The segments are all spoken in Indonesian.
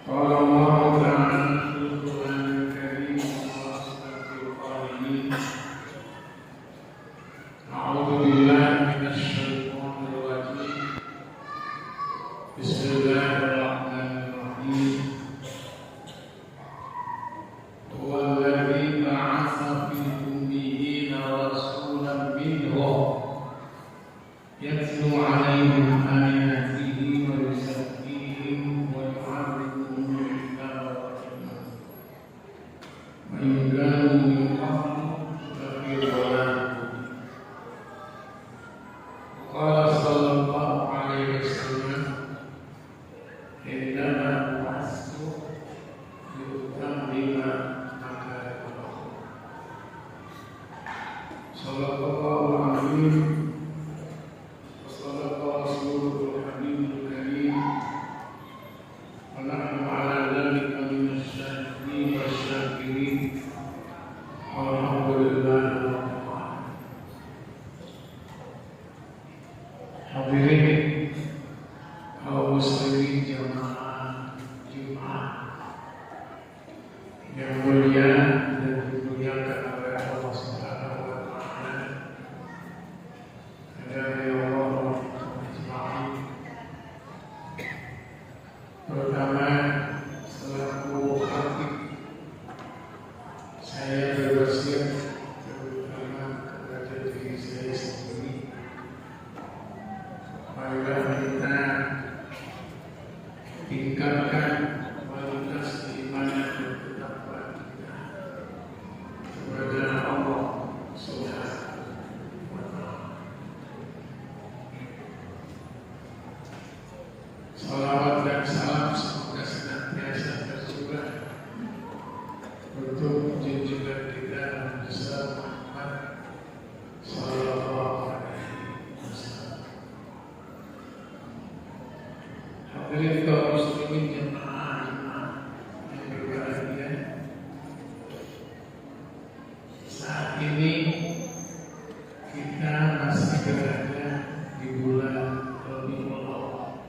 قال الله تعالى في القرآن الكريم وأصدق القائلين أعوذ بالله من الشيطان الرجيم بسم الله الرحمن الرحيم هو الذي بعث في الأميين رسولا منهم يتلو عليهم آياته ويزكيهم ويعلمهم الكتاب والحكمة وإن كانوا من قبل لفي ضلال مبين. قال صلى الله عليه وسلم إنما بعثت لأتمم مكارم الأخلاق. صدق الله العظيم وصدق رسوله الحبيب الكريم ونحن على ذلك من الشاهدين والشاكرين والحمد لله رب العالمين. Hadirin kaum muslimin jamaah Jumat yang mulia dan dimuliakan oleh Allah Subhanahu wa taala. Pertama, selaku khatib saya berwasiat terutama kepada diri saya sendiri, marilah kita tingkatkan kualitas keimanan dan ketakwaan kita kepada Allah Subhanahu wa taala. Salawat dan salam semoga senantiasa tercurah untuk junjungan kita Nabi Muhammad sallallahu alaihi wasallam. Hadirin kaum muslimin jemaah yang berbahagia, saat ini kita masih berada di bulan Rabiul Awwal,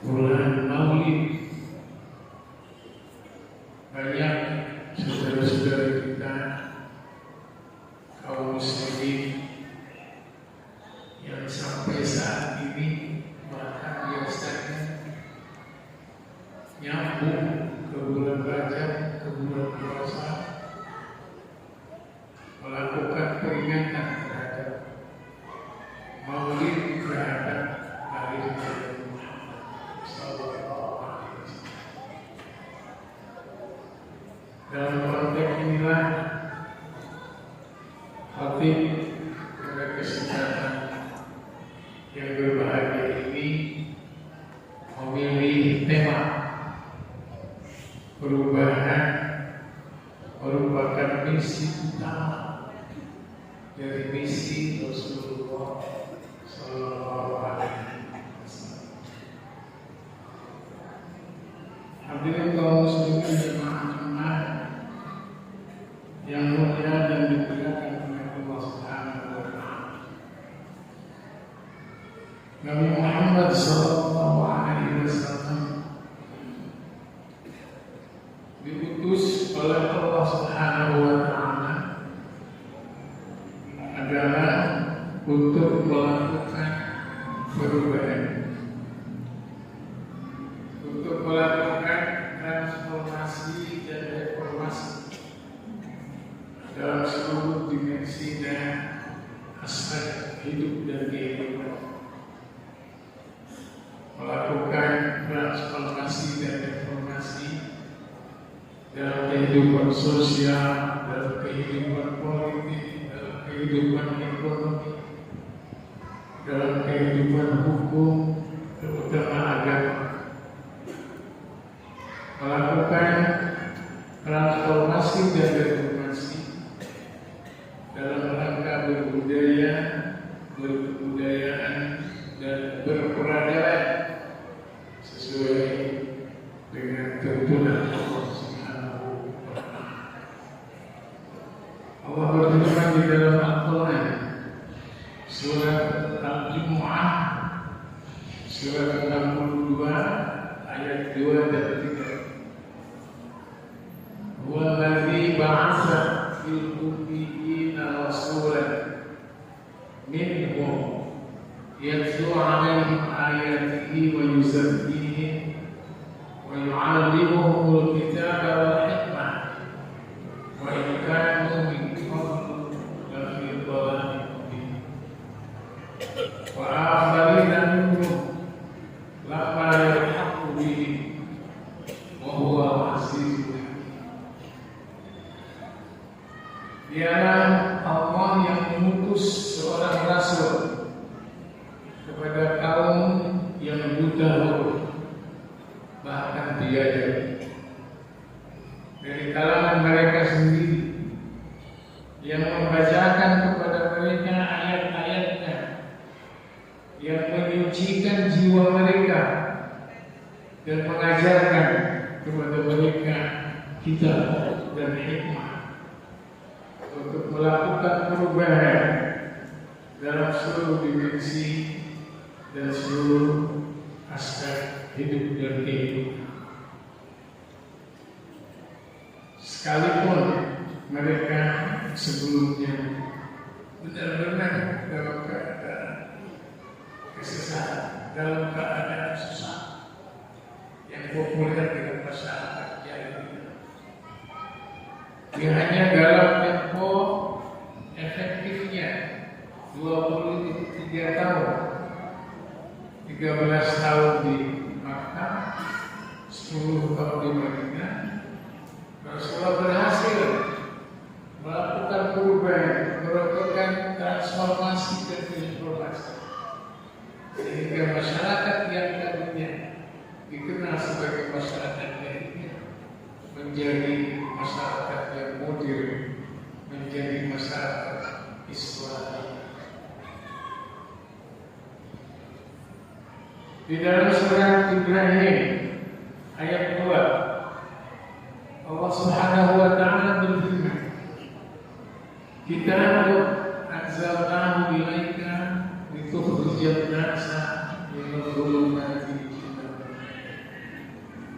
bulan Maulid. Banyak saudara-saudara kita kaum muslimin yang sampai saat ini bahkan biasanya nyambung ke bulan Rajab, ke bulan puasa, melakukan peringatan terhadap Maulid terhadap hari Nabi Muhammad sallallahu alaihi wasallam. Dalam konteks inilah khatib pada kesempatan yang berbahagia ini memilih tema perubahan merupakan misi utama dari misi Rasulullah sallallahu alaihi wasallam. Hadirin kaum muslimin jemaah yang mulia dan dimuliakan oleh Allah Subhanahu wa taala. Nabi Muhammad sallallahu alaihi wasallam diutus oleh Allah Subhanahu wa taala adalah untuk melakukan perubahan, untuk melakukan transformasi dan reformasi dalam seluruh dimensi dan aspek hidup dan kehidupan, melakukan transformasi dan reformasi dalam kehidupan sosial, dalam kehidupan politik, dalam kehidupan ekonomi, dalam kehidupan hukum, terutama agama, melakukan transformasi dan reformasi dalam rangka berbudaya, berkebudayaan dan berperadaban sesuai dengan tuntunan Allah Subhanahu wa taala. Allah berfirman di dalam Al-Qur'an surat Al-Jumu'ah surat 62 ayat 2 dan 3. Wallazi ba'atsa fil ummiyina rasulan minhum yatlu 'alaihim ayatihi wa yuzakkihim wa yu'allimuhumul kitaba wal hikmah wa in kanu min qablu lafi dhalalin mubin. Wa akharina minhum lamma yalhaqu bihim wa huwa azizun hakim. Dialah Allah yang mengutus seorang rasul kepada kaum yang buta huruf, bahkan biadab, dari kalangan mereka sendiri, yang membacakan kepada mereka ayat-ayatnya, yang menyucikan jiwa mereka dan mengajarkan kepada mereka kitab dan hikmah untuk melakukan perubahan dalam seluruh dimensi dan seluruh aspek hidup dan kehidupan. Sekalipun mereka sebelumnya benar-benar dalam keadaan kesusahan, dalam keadaan susah yang populer dengan masyarakat jahiliyah. Dia hanya dalam tempo efektifnya 23 tahun, 13 tahun di Makkah, 10 tahun di Madinah, Rasulullah berhasil melakukan perubahan, melakukan transformasi dan transformasi, sehingga masyarakat yang tadinya dikenal sebagai masyarakat jahiliyah menjadi masyarakat yang modern, menjadi masyarakat Islami. Di dalam surat Ibrahim ayat 2, Allah Subhanahu wa taala berfirman, "Kitabun anzalnahu ilaika litukhrijan nasa minadh dhulumati ila nur."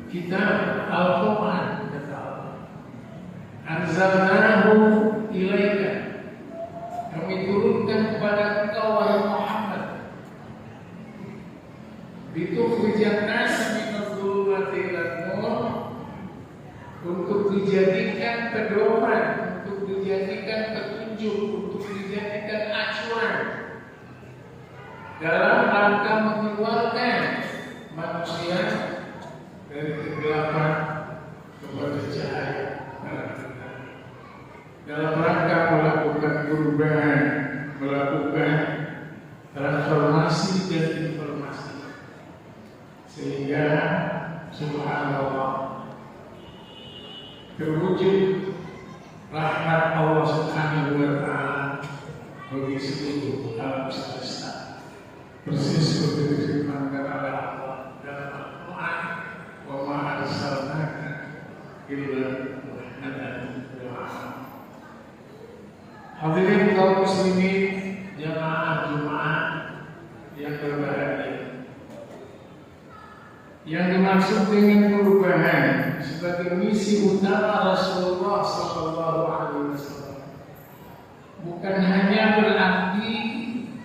Kitab Al-Quran, kata Allah, anzalnahu ilaika, kami turunkan kepada engkau wahai Muhammad, litukhrijan nasa minadh dhulumati ila nur, untuk dijadikan pedoman, untuk dijadikan petunjuk, untuk dijadikan acuan dalam rangka mengeluarkan manusia dari kegelapan kepada cahaya, dalam rangka melakukan perubahan, melakukan transformasi dan informasi, sehingga subhanallah terwujud rahmat Allah Subhanahu wa taala bagi seluruh alam semesta. Persis seperti difirmankan oleh Allah dalam Al-Quran, "Wa ma arsalnaka illa rahmatan lil alamin." Hadirin kaum muslimin, jamaah Jumat yang berbahagia, yang dimaksud dengan perubahan sebagai misi utama Rasulullah SAW bukan hanya berarti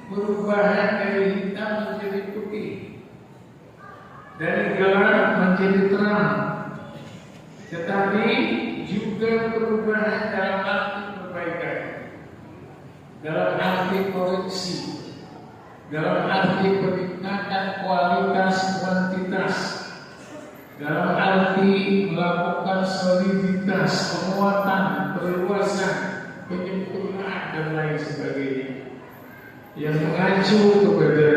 perubahan dari hitam menjadi putih, dari gelap menjadi terang, tetapi juga perubahan dalam arti perbaikan, dalam arti koreksi, dalam arti peningkatan kualitas kuantitas, dalam arti melakukan soliditas, penguatan, perluasan, penyempurnaan dan lain sebagainya, yang mengacu kepada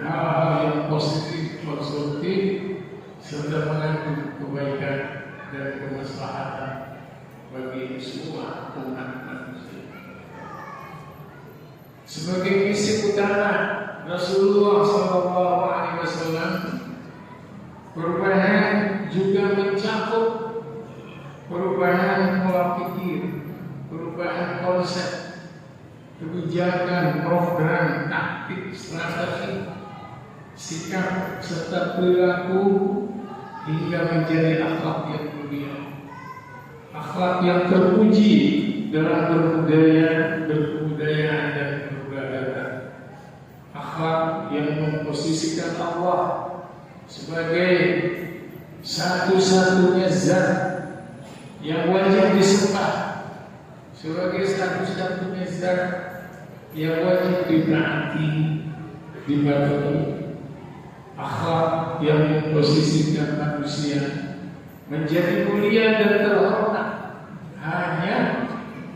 hal-hal yang positif, konstruktif, serta mengandung kebaikan dan kemaslahatan bagi semua umat manusia. Sebagai misi utama Rasulullah SAW, perubahan juga mencakup perubahan pola pikir, perubahan konsep, kebijakan, program, taktik, strategi, sikap serta perilaku hingga menjadi akhlak yang mulia, akhlak yang terpuji dalam berkebudayaan dan berbudaya, akhlak yang memposisikan Allah sebagai satu-satunya zat yang wajib disembah, sebagai satu-satunya zat yang wajib ditaati, dipatuhi. Akhlak yang memposisikan manusia menjadi mulia dan terhormat hanya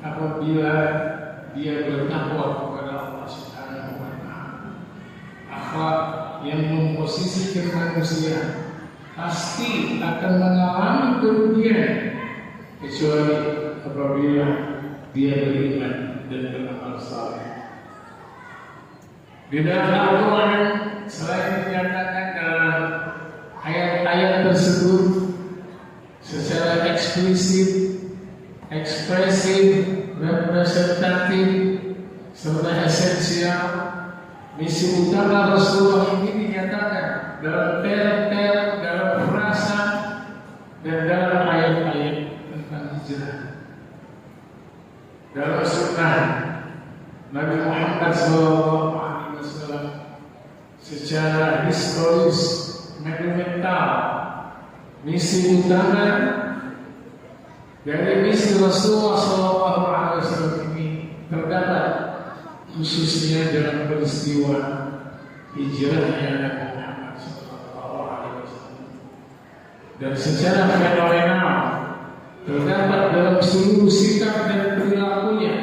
apabila dia bertakwa kepada Allah Subhanahu wa Ta'ala. Akhlak yang memposisikan manusia pasti akan mengalami kerugian kecuali apabila dia beriman dan beramal saleh. Di dalam Al-Quran selain dinyatakan dalam ayat-ayat tersebut secara eksplisit, ekspresif, representatif, serta esensial, misi utama Rasulullah ini dinyatakan dalam ter-ter, dalam frasa, dan dalam ayat-ayat tentang hijrah. Dalam sunnah Nabi Muhammad SAW secara historis, monumental, misi utama dari misi Rasulullah SAW ini terdapat khususnya dalam peristiwa hijrahnya Nabi Muhammad SAW, dan secara fenomenal terdapat dalam seluruh sikap dan perilakunya,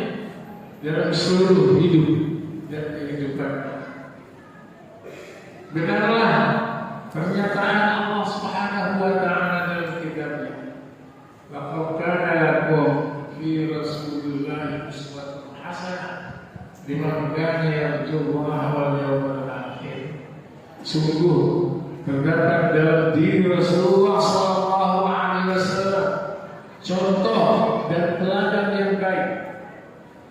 dalam seluruh hidup dan kehidupan. Benarlah pernyataan Allah Subhanahu wa Ta'ala dalam kitabnya, laqad kana lakum fi Rasulillahi uswatun hasanah liman kana yarjullaha wal yawmal akhir. Sungguh terdapat dalam diri Rasulullah SAW contoh dan teladan yang baik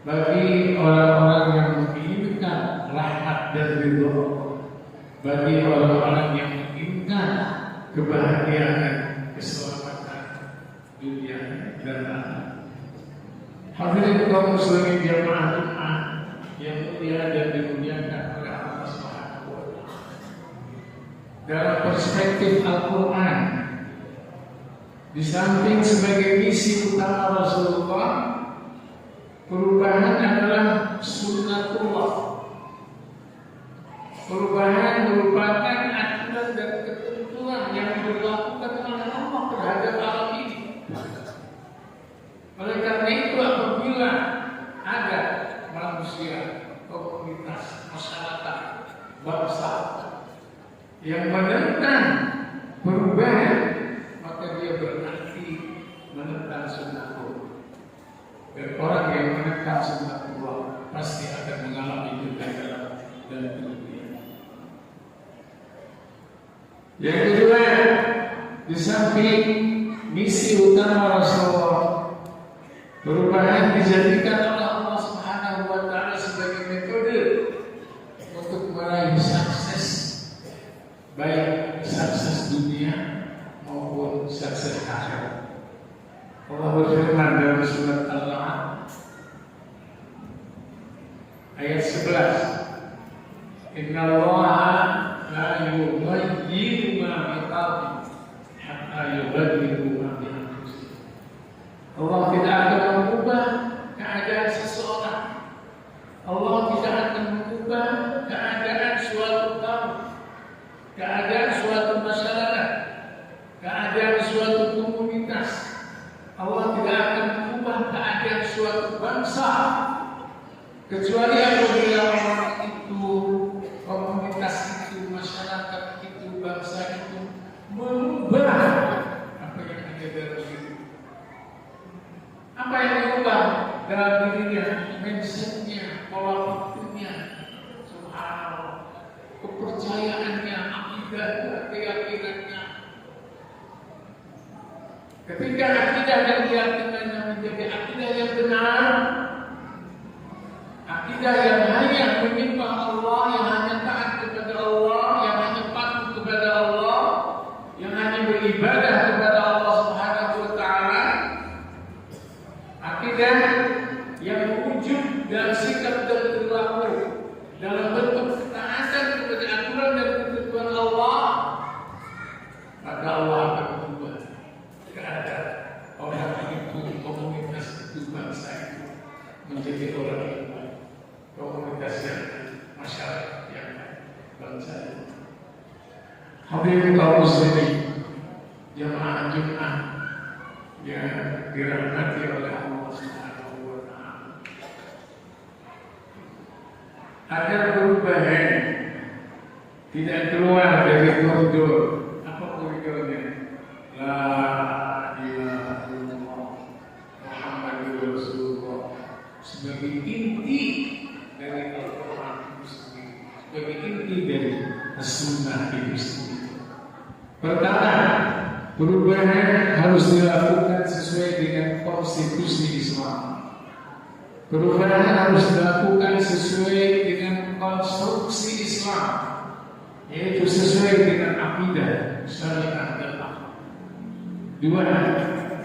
bagi orang-orang yang menginginkan rahmat dan ridha Allah, bagi orang-orang yang menginginkan kebahagiaan, keselamatan dunia dan akhirat. Hadirin kaum muslimin jamaah yang mulia dan dimuliakan oleh Allah Subhanahu wa Ta'ala. Dalam perspektif Al-Quran, di samping sebagai misi utama Rasulullah, perubahan adalah sunnatullah. Perubahan merupakan aturan dan ketentuan yang diberlakukan oleh Allah terhadap alam ini. Oleh karena itu, apabila ada manusia, komunitas, masyarakat, bangsa yang menentang perubahan, maka dia berarti menentang sunnatullah. Dan orang yang menentang sunnatullah pasti akan mengalami kegagalan dan kerugian. Yang kedua, di samping misi utama Rasulullah, perubahan dijadikan oleh Allah Subhanahu wa Ta'ala sebagai metode untuk meraih sukses, baik sukses dunia maupun sukses akhirat. Allah berfirman dalam surat Al-An'am ayat 11, Innallaha la yughayyiru ma biqaumin hatta yughayyiru ma bi anfusihim. Allah tidak akan mengubah keadaan seseorang. Allah tidak akan mengubah keadaan suatu kaum, keadaan suatu masyarakat, keadaan suatu komunitas. Allah tidak akan mengubah keadaan suatu bangsa kecuali apabila orang itu, komunitas itu, masyarakat itu, bangsa itu mengubah apa yang ada dalam diri. Apa yang diubah dalam dirinya? Mindsetnya, pola pikirnya, subhanallah, kepercayaannya, akidahnya, keyakinannya. Ketika akidah dan keyakinannya menjadi akidah yang benar, akidah yang hanya menyembah Allah, yang hanya taat kepada Allah, yang hanya patuh kepada Allah, yang hanya beriman beribadah kepada Allah Subhanahu wa taala, akidah yang wujud dan sikap dan perilaku dalam bentuk ketaatan kepada aturan dan ketentuan Allah, maka Allah akan membuat keadaan orang itu, komunitas itu, bangsa itu menjadi orang yang baik, komunitas yang masyarakat yang baik, bangsa itu. Hadirin kaum muslimin, jemaah Jumat yang dirahmati oleh Allah Subhanahu wa taala. Agar perubahan tidak keluar dari koridor. Apa koridornya? La ilaha illallah Muhammadur Rasulullah sebagai inti dari Al-Quran itu sendiri, sebagai inti dari As-Sunnah itu sendiri. Pertama, perubahan harus dilakukan sesuai dengan konstitusi Islam. Perubahan harus dilakukan sesuai dengan konstruksi Islam, yaitu sesuai dengan akidah, syariat dan akhlak. Dua,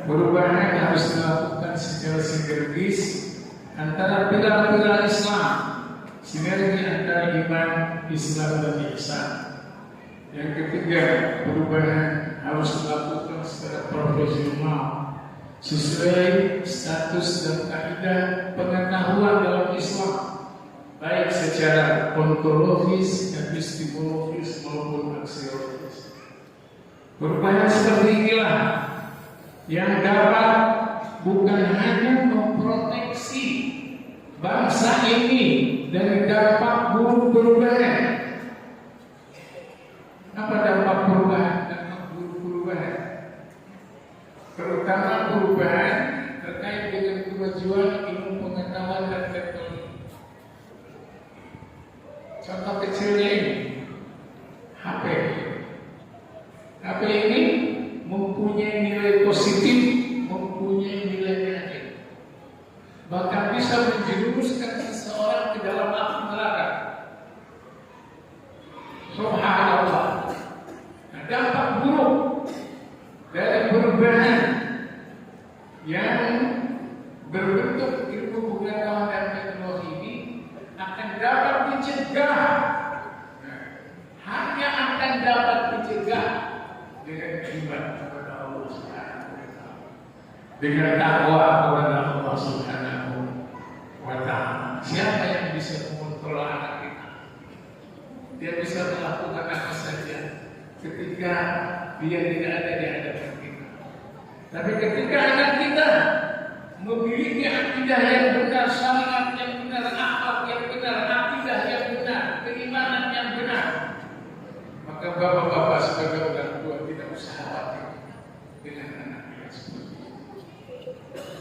perubahan harus dilakukan secara sinergis antara pilar-pilar Islam, sinergi antara iman, Islam dan ihsan. Yang ketiga, perubahan harus dilakukan secara profesional sesuai status dan kaidah pengetahuan dalam Islam, baik secara ontologis, epistemologis maupun aksiologis. Perubahan seperti inilah yang dapat bukan hanya memproteksi bangsa ini dari dampak buruk perubahan. Apa dampak perubahan? Dampak buruk perubahan, terutama perubahan terkait dengan kemajuan ilmu pengetahuan dan teknologi. Contoh kecilnya ini, HP. HP ini mempunyai nilai positif, mempunyai nilai negatif, bahkan bisa menjerumuskan seseorang ke dalam api neraka. Subhanallah. Nah, dampak buruk dari perubahan yang berbentuk ilmu pengetahuan dan teknologi ini akan dapat dicegah. Hanya akan dapat dicegah dengan iman kepada Allah Subhanahu wa taala, dengan takwa kepada Allah Subhanahu wa taala. Siapa yang bisa mengontrol anak kita? Dia bisa melakukan apa saja ketika dia tidak ada di hadapan kita. Tapi ketika anak kita memiliki akidah yang benar, syariat yang benar, akhlak yang benar, akidah yang benar, keimanan yang benar, maka bapak-bapak sebagai orang tua tidak usah khawatir dengan anak kita seperti itu.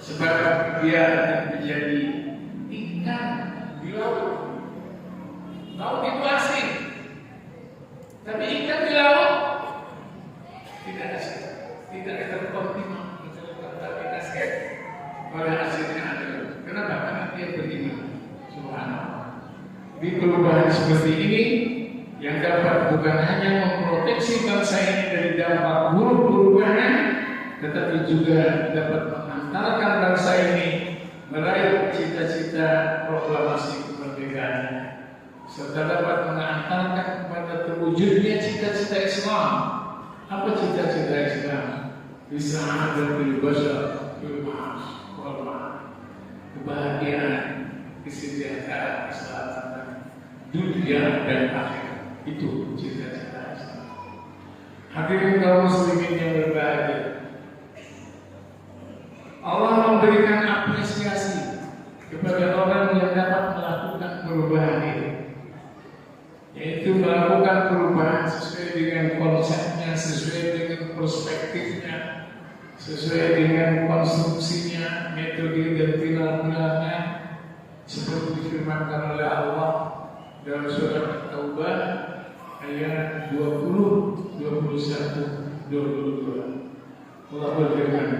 Sebab dia akan menjadi ikan di laut. Laut itu asing, tapi ikan di laut tidak asing, tidak terkontinuasi, tidak terkontaminasi oleh hasilnya ada. Kenapa? Karena dia beriman. Subhanallah. Di perubahan seperti ini yang dapat bukan hanya memproteksi bangsa ini dari dampak buruk perubahan, tetapi juga dapat mengantarkan bangsa ini meraih cita-cita proklamasi kemerdekaan, serta dapat mengantarkan kepada terwujudnya cita-cita Islam. Apa cita-cita Islam? Bisa'adatul bashar fil ma'ash wal ma'ad. Kebahagiaan, kesejahteraan, keselamatan dunia dan akhirat. Itu cita-cita Islam. Hadirin kaum muslimin yang berbahagia, Allah memberikan apresiasi kepada orang yang dapat melakukan perubahan ini, yaitu melakukan perubahan sesuai dengan konsepnya, sesuai dengan perspektifnya, sesuai dengan konstruksinya, metode dan pilar-pilarnya, seperti difirmankan oleh Allah dalam surat Taubah ayat 20, 21, 22. Allah berfirman,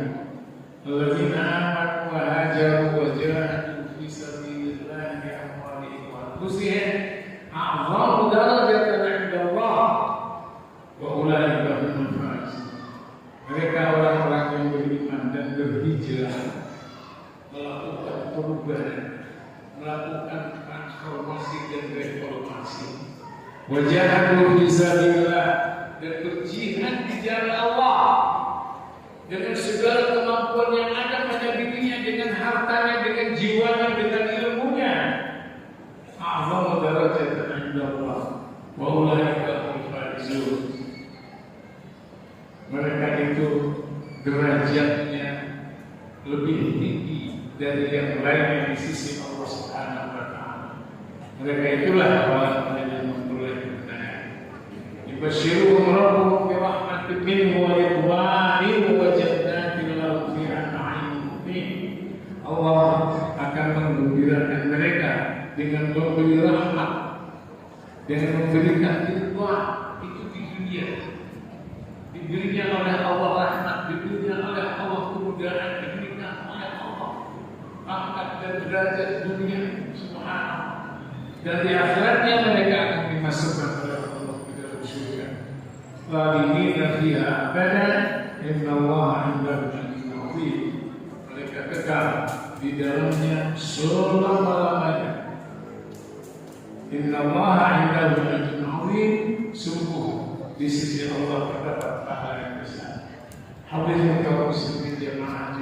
"Alladzina amanu wa hajaru wa jahadu fi sabilillahi bi amwalihim wa anfusihim a'zamu darajatan 'inda Allah wa ulaika humul faizun." berhijrah, melakukan perubahan, melakukan transformasi dan reformasi. Wajahadu fisabilillah, dan berjihad di jalan Allah dengan segala kemampuan yang ada pada dirinya, dengan hartanya, dengan jiwanya, dengan ilmunya. A'zamu darajatan 'inda Allah wa ulaika humul faizun. Mereka itu derajatnya lebih tinggi dari yang lainnya di sisi Allah Subhanahu wa taala. Mereka itulah orang yang memperoleh kemenangan. Yubashshiruhum rabbuhum bi rahmatin minhu wa ridwanin wa jannatin lahum fiha na'imun muqim. Allah akan menggembirakan mereka dengan memberi rahmat, dengan memberikan ridwan. Itu di dunia, diberinya oleh Allah rahmat, diberinya oleh Allah kemudahan, diberikan oleh Allah angkat dan derajat dunia, subhanallah. Dan di akhiratnya mereka akan dimasukkan oleh Allah ke dalam surga. Khalidina fiha abadan, innallaha 'indahu ajrun 'azim. Mereka kekal di dalamnya selama-lamanya. Innallaha 'indahu ajrun 'azim. Sungguh di sisi Allah terdapat pahala yang besar. Hadirin kaum muslimin jemaah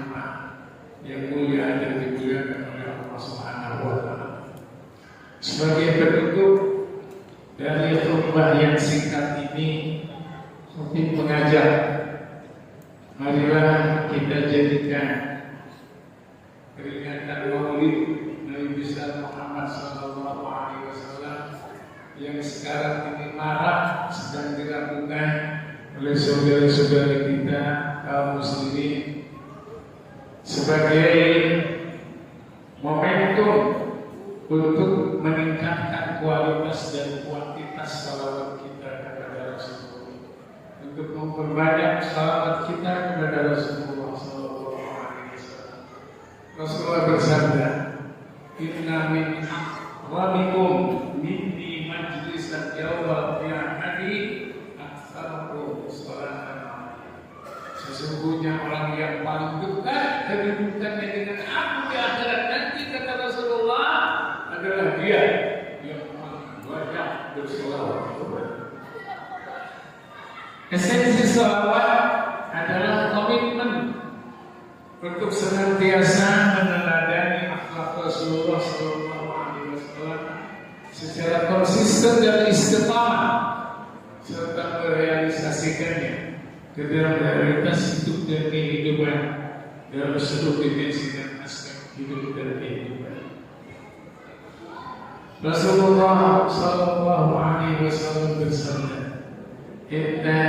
yang mulia dan dimuliakan oleh Allah Subhanahu wa taala. Sebagai penutup dari khutbah yang singkat ini, khatib mengajak, marilah kita jadikan peringatan Maulid Nabi besar Muhammad sallallahu alaihi wasallam yang sekarang ini marak sedang dilakukan oleh saudara-saudara kita kaum muslimin sebagai momentum untuk meningkatkan kualitas dan kuantitas salawat kita kepada Rasulullah, untuk memperbanyak salawat kita kepada Rasulullah sallallahu alaihi wasallam. Rasulullah bersabda, "Inna min aqwamikum minni majlisan yawmal qiyamati aktsarukum sholatan alaihi." Sesungguhnya orang yang paling dekat kedudukannya dengan aku di akhirat nanti, kata Rasulullah, adalah dia yang paling banyak berselawat. Esensi selawat adalah komitmen untuk senantiasa meneladani akhlak Rasulullah SAW secara konsisten dan istiqamah, serta merealisasikannya ke dalam realitas hidup dan kehidupan dalam seluruh dimensi dan aspek hidup dan kehidupan. Rasulullah sallallahu alaihi wasallam bersabda, "Inna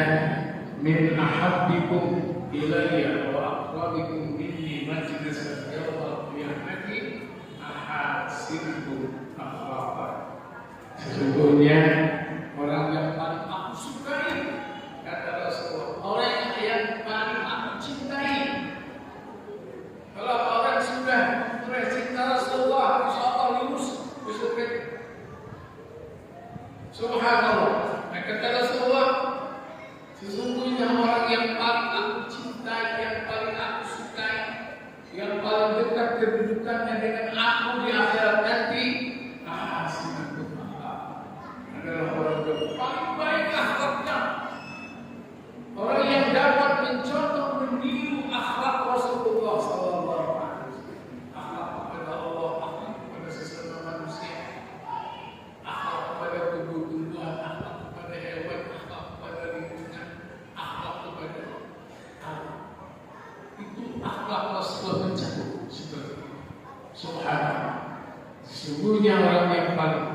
min ahabbikum ilayya wa aqrabikum minni majlisan yawmal qiyamati ahasibukum akhlaqan." Sesungguhnya orang yang paling aku sukai, kata Rasulullah, orang yang paling aku cintai. Kalau orang sudah mulai cinta Rasulullah, insyaallah lulus besok. Subhanallah. Kata Rasulullah, sesungguhnya orang yang paling aku cintai, yang paling aku sukai, yang paling dekat kedudukannya dengan aku di akhirat nanti, adalah orang yang paling baik akhlaknya, orang yang dapat mencontoh meniru akhlak Rasulullah sallallahu alaihi wasallam. Akhlak kepada Allah, akhlak kepada sesama manusia, akhlak kepada tumbuh-tumbuhan, akhlak kepada hewan, akhlak kepada lingkungan, akhlak kepada alam. Itu akhlak Rasulullah mencakup seperti itu. Subhanallah. Sesungguhnya orang yang paling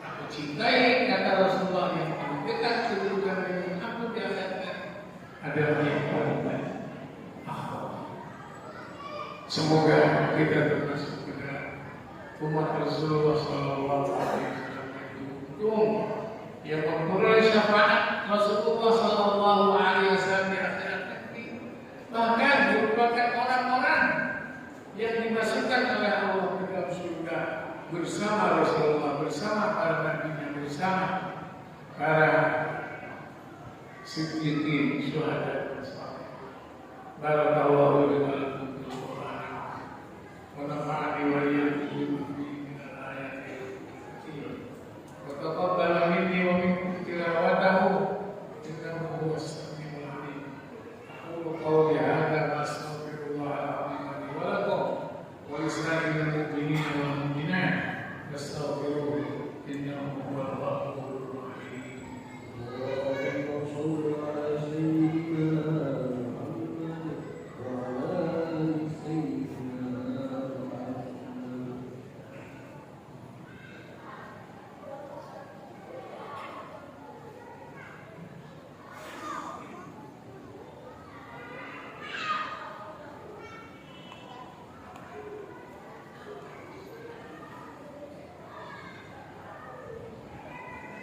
aku cintai, kata Rasulullah, yang paling dekat kedudukan dengan aku di akhirat adalah yang paling baik akhlak. Semoga kita termasuk ke dalam umat Rasulullah sallallahu alaihi wasallam yang memperoleh syafaat Rasulullah sallallahu alaihi wasallam di akhirat nanti, bahkan merupakan orang-orang yang dimasukkan oleh Allah ke dalam surga bersama Rasulullah, bersama para nabi-nya, bersama para siddiqin, syuhada dan salih. Barakallahu li wa lakum. ونفعني وإياكم من الآيات الكثيرة وتقبل مني ومنكم تلاوته إنه هو السميع العليم. أقول قولي هذا وأستغفر الله العظيم لي ولكم ولسائر المؤمنين والمؤمنات فاستغفروه إنه هو الغفور الرحيم. اللهم صل على سيدنا محمد وعلى آل سيدنا محمد.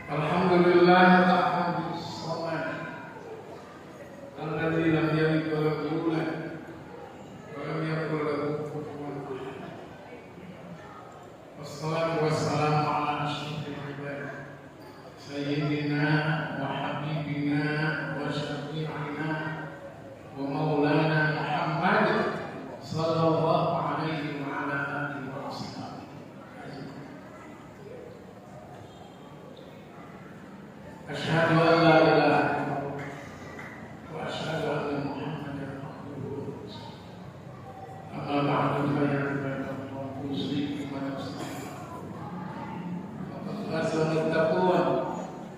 Alhamdulillah ta'ala as-samad alladzi lam yalid wa lam yulad wa lam yakul lahu kufuwan ahad. Wassalatu wassalamu ala asyrafil ibad sayyidina wa habibina wa syafi'ina wa maulana Muhammad sallallahu alaihi wa ala alihi wa ashabihi. أشهد أن لا إله إلا الله وأشهد أن محمدا عبده ورسوله. أما بعد فيا عباد الله أوصيكم ونفسي فقد فاز المتقون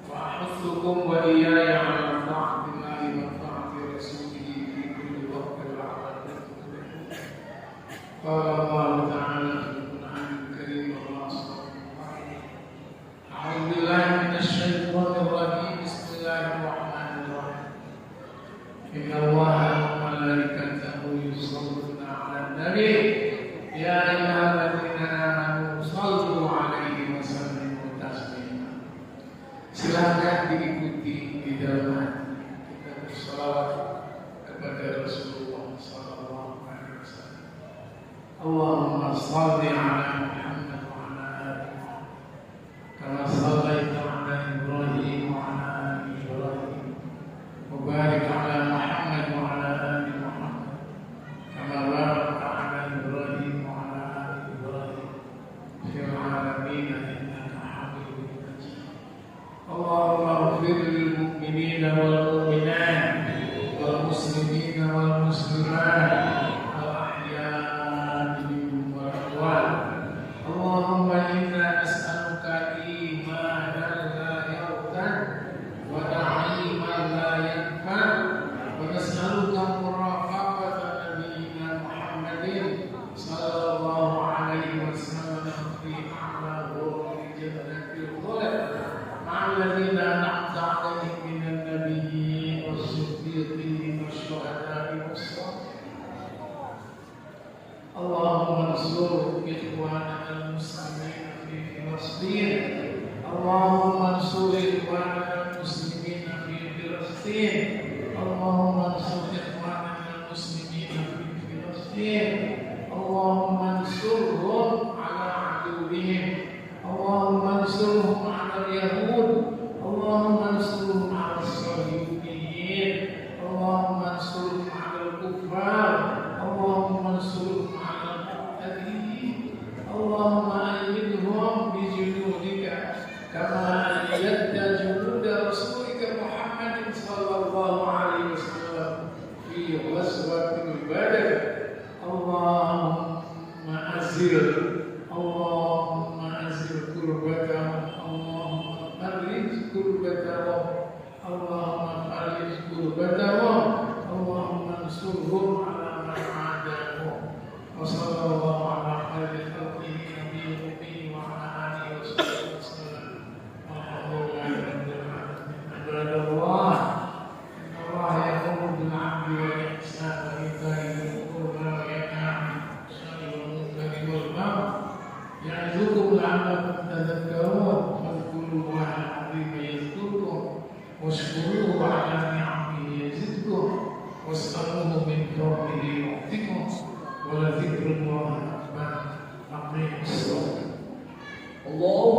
وأحثكم وإياي على طاعة الله وطاعة رسوله في كل وقت وعلى تفلحون. قال الله تعالى في القرآن الكريم والله صلى الله عليه وسلم أعوذ بالله من الشيطان الرجيم بسم الله الرحمن الرحيم إن الله وملائكته يصلون على النبي يا أيها الذين آمنوا صلوا عليه وسلموا تسليما. Silakan diikuti di dalam kita bersalawat kepada Rasulullah sallallahu alaihi wasallam. Allahumma shalli ala Muhammad wa ala ali Muhammad kama shallaita ala Ibrahim wa ala ali Ibrahim wa barik ala Muhammad wa ala ali Muhammad kama barakta ala Ibrahim wa ala ali Ibrahim fil alamin innaka Hamidum Majid. Allahumma ighfir lil mu'minina wal mu'minat wal muslimina wal muslimat al ahya'i minhum wal amwat. Allahumma inna nas'aluka imanan la yartad wa na'iman la yanfad wa nas'aluka murafaqata nabiyyina Muhammadin sallallahu alaihi wasallam fi a'la ghururi jannatil khuld ma'a alladhina an'amta 'alaihim minan nabiyyin was-siddiqin wasyuhada'i was-shalihin. Allahumma ansur ikhwanana al-muslimin fi Filastin. Allahumma ansur ikhwanana al-muslimin fi Filastin. Allahumma ansur ikhwanana al-muslimin fi Filastin. Allahumma ansurhum ala aduwwihim. Allahumma ansurhum ala al-yahud. Allahumma ansurhum ala as-salibiyyin. Allahumma ansurhum ala al-kuffar. Allahumma ansurhum ala al-mu'tadin. Allahumma ayyidhum bi junudika kama ayyadta junud rasulika Muhammadin sallallahu alaihi wasallam fi ghazwatil Badr. Allahumma azil kurbatahum. Allahumma farij kurbatahum. Allahumma farij kurbatahum. Allahumma ansurhum ala man adahum. Wa sallallahu ala khairi khalqihi nabiyyi wa ala alihi wa sahbihi wasallam. Alhamdulillahi rabbil alamin. Ibadallah, inna Allah ya'muru bil 'adli wal ihsani wa ita'i dhil qurba wa yanha 'anil fahsha'i wal munkari wal baghi ya'izukum la'allakum tadhakkarun. Fadhkurullaha al-'azima yadhkurkum washkuruhu 'ala ni'amihi yazidkum was'aluhu min fadlihi yu'tikum wa la dhikrullahi akbar. Amin. Allah